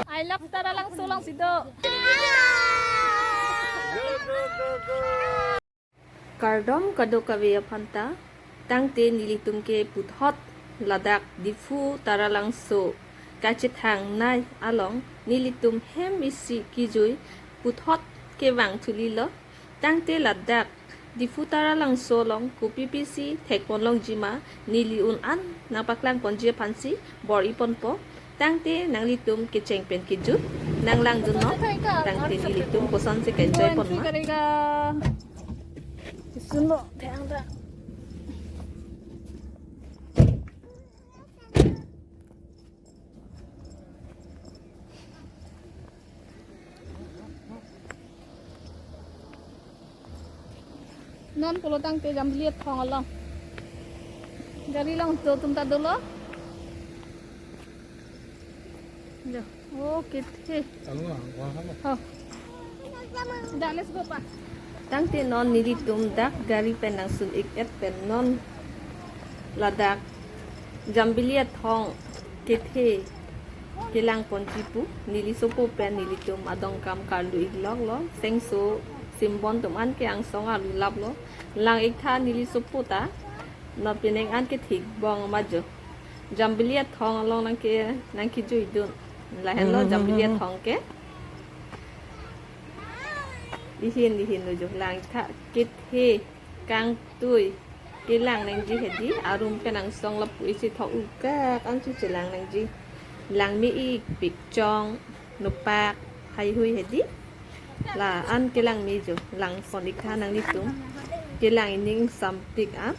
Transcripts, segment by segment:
I love tara lang sulang sido. Kardom kado kawe phanta tangte nilitum ke puthot ladak difu tara lang so kachit hang nai along nilitum hem isi kijui puthot ke wang thuli lo tangte ladak difu tara lang so long kupipisi thekpon long jima nili un an napaklang ponjia phansi bor ipon po tangte nanglitum ke chengpen kiju nanglang dunno tangte nilitum posan se kenjoy pon ma Suno, thang ra. Non pulo tang te jam liat thong along. Gari lang to tum ta dolo. Ja. Oh, kithe. Alo à, qua hết rồi. Oh. Da, let's go pa. Tangte non nilitum dak gari penang sun iket pen non ladak jambiliat thong kethe kelang ponjipu nilisopo pen nilitum adong kam karlu iglok lo sengso simbon tum an ke ang song alu lap lo lang ikha nilisopo ta no pineng an ke thik bong majo jambiliat thong long nang ki jui dun la hen lo jambiliat thong ke dihin nuju lang tha kit he kang tui cái làng này gì hết đi arum cái nàng song lập quý sĩ thọ uka ăn chú chỉ làng này gì làng mỹ bịch chong nộp bạc hay hui hết đi là ăn cái làng mỹ rồi làng còn đi khá năng đi xuống cái làng những sắm tiệc áp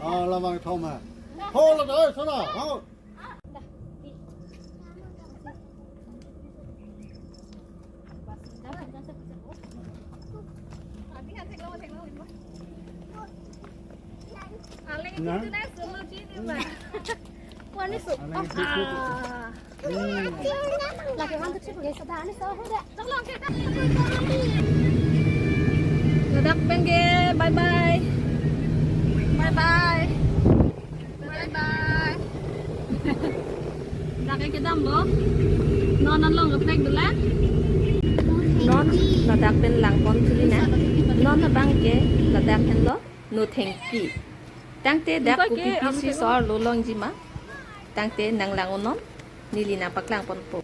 Là vàng thòng à? Thôi là đấy, sao nào? Thôi. Ledak pengge, bye bye. Bye bye. Bye bye. Dak cái đam lo. Non non long gapnek dulan. Non ledak pen lang pon tuli na. Non na bangke ledak pen lo. No thank you. Tangte dak kupi si so lo long jima. Tangte nang lang onon. Nilina paklang pon po.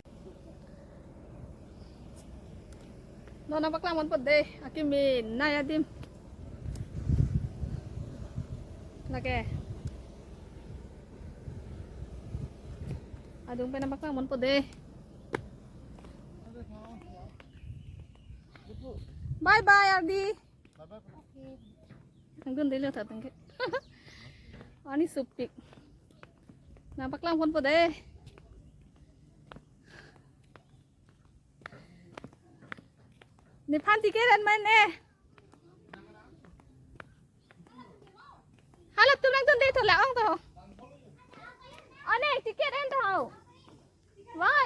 Non na paklang pon po de. Akimi nayadim. Lagi. Adung penampak lang po deh. Bye bye Ardi. Anggun deh lihat tatang ke. Ani supik. Nampak lang po deh. Nipan tiketan main Halap tu lang tunde tu laong tu. Ane tiket en tu. Why?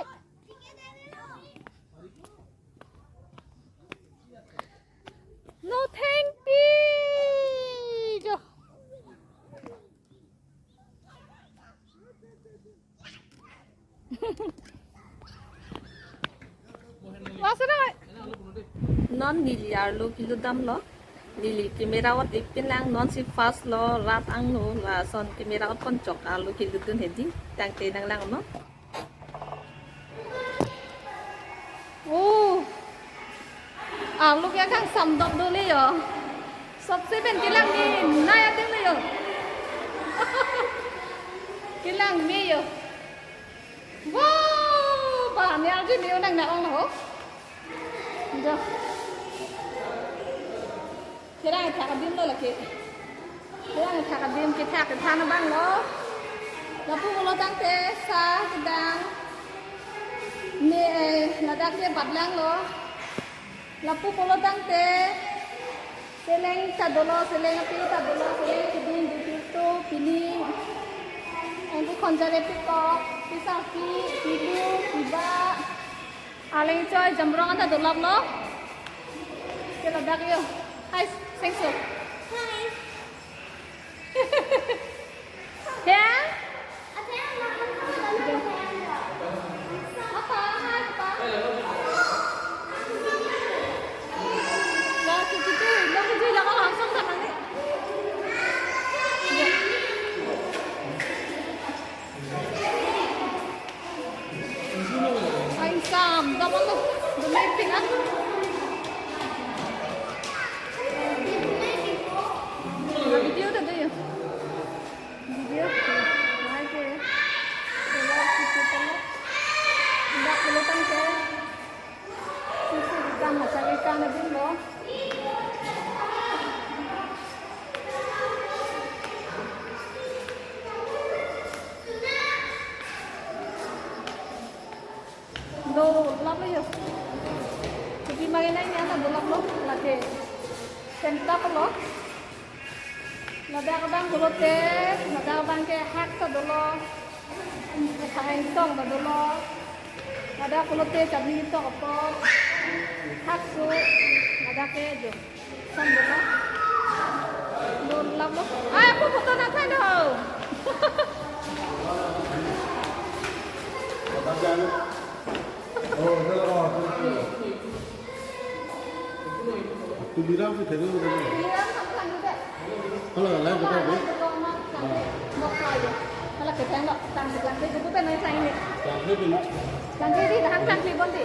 No thank you. Wasana. Non miliar lo kilo dam lo. Lili kamera wat ipin lang non si fast lo rat ang no la son kamera wat kon chok alu kilutun hedi tang te nang lang no oh alu kya kang sam dok do le yo sob se ben kilang ni na ya ting le yo kilang mi yo wow ba ni al ji mi nang na ong lo do kira nga thakadim lo laki kira nga thakadim kita na bang lo lapu lo tangte sa kedang ni ladak ke badlang lo lapu lo tangte seleng tadolo seleng api tadolo seleng kidin dito piling ang konjare piko pisapi pilu tiba aleng coy jambrong anta dolap lo ke ladak yo Hai, Sengsu. Ya? Apa? Apa? Nah, cuci jangan langsung kan nanti. Ya. Anh Sam, đâu có được meeting á. Video được đây. Video. Mai ke. Kalau kita tengok. Tidak perlu tangke. Sisi ikan macam ikan ada dulu. Đồ lắm đấy rồi. Jadi makin ini ada dolak lo lagi. Sentap lo. Nada kadang kulote, nada kadang ke hak ta dolo. Kain tong ta dolo. Nada kulote chutney to apa. Hak su nada ke jo. Sam dolo. Dolak lo. Ay, aku foto nak kan do. Tu bilang tu jadi tu. Iya, sampai juga. Kalau lain kita ni. Kalau kita enggak tangkap lagi, itu kan naik ini. Jangan dulu. Tangkap di dahan tangkap bonti.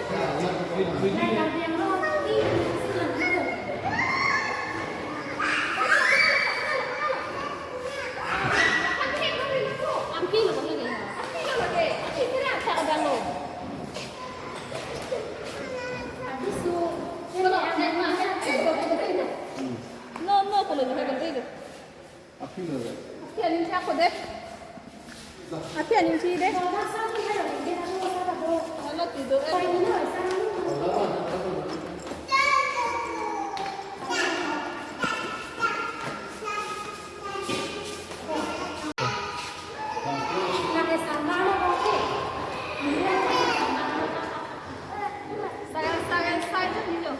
No, kalau ni hebat itu. Api le. Api anim siapa deh? Api anim si deh. Kalau tidur. Saya tu hijau.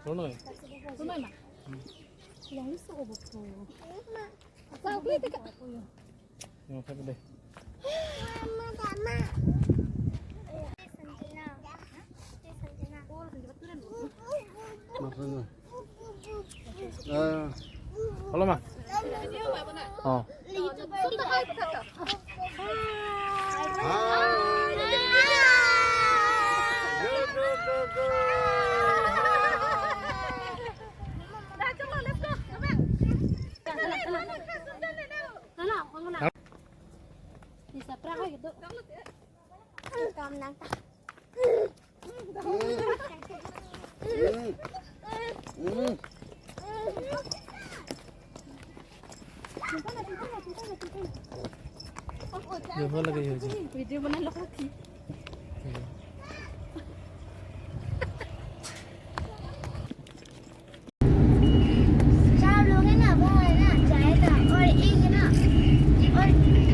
Sono. Tunay ma. Yang gusto ko ba to? Sa ulit ka. Yang apa deh? Mama, mama. Maksudnya. Halo mak. Oh. Bisa pernah gitu. Kamu nangka. Jauh lagi ya. Video mana lagi? सब लोग है ना वो है ना जाएगा और एक है ना और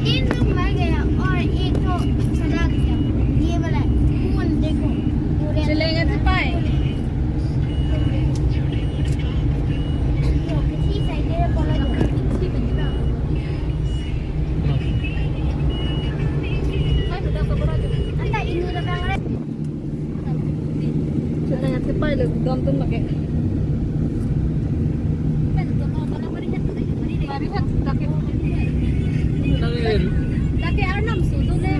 तीन लोग मर गया और एक तो चला गया ये वाला खून देखो पूरे Silingan si Pai. किसी साइड में बोला Ay, sudah keberapa? अंता इन लोग का Silingan si Pai lagi dontun pakai. Marihat sakit. Laki Arnam sudu le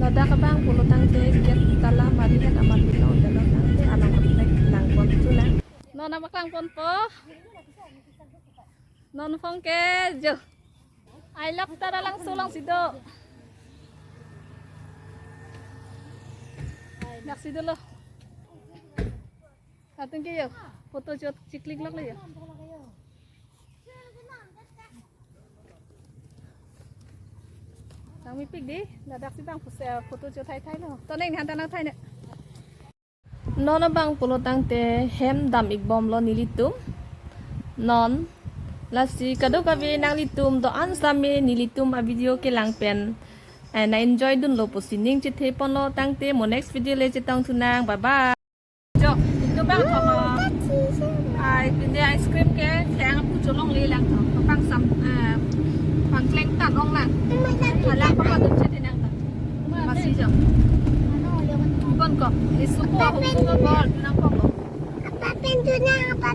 Nada ka bang pulutang te ket tala marihat amat binaw dalam tangte alang kontek nang kontulan. No na maklang kon po. non phong ke jo I love tara langsung lang sido nak sido lo atun ke yo foto jo ciklik lak le yo Tang mi pik đi là đặc sĩ bang photo cho thay lo to ning han tan thay ne non bang polo tang te hem dam ik bom lo nilitum non la si kado ka vi nang litum do an same nilitum a video ke lang pen and I enjoy dun lo posining che the pon lo tang te mo next video le che tang tunang bye bye jo itu bang thama ai pin de ice cream ke thang pu cholong le lang thong pang sam pang kleng tan ong lang lang pa dun che tinang ta masih jo kon ko isu ko ko ko nang ko Apa pintunya apa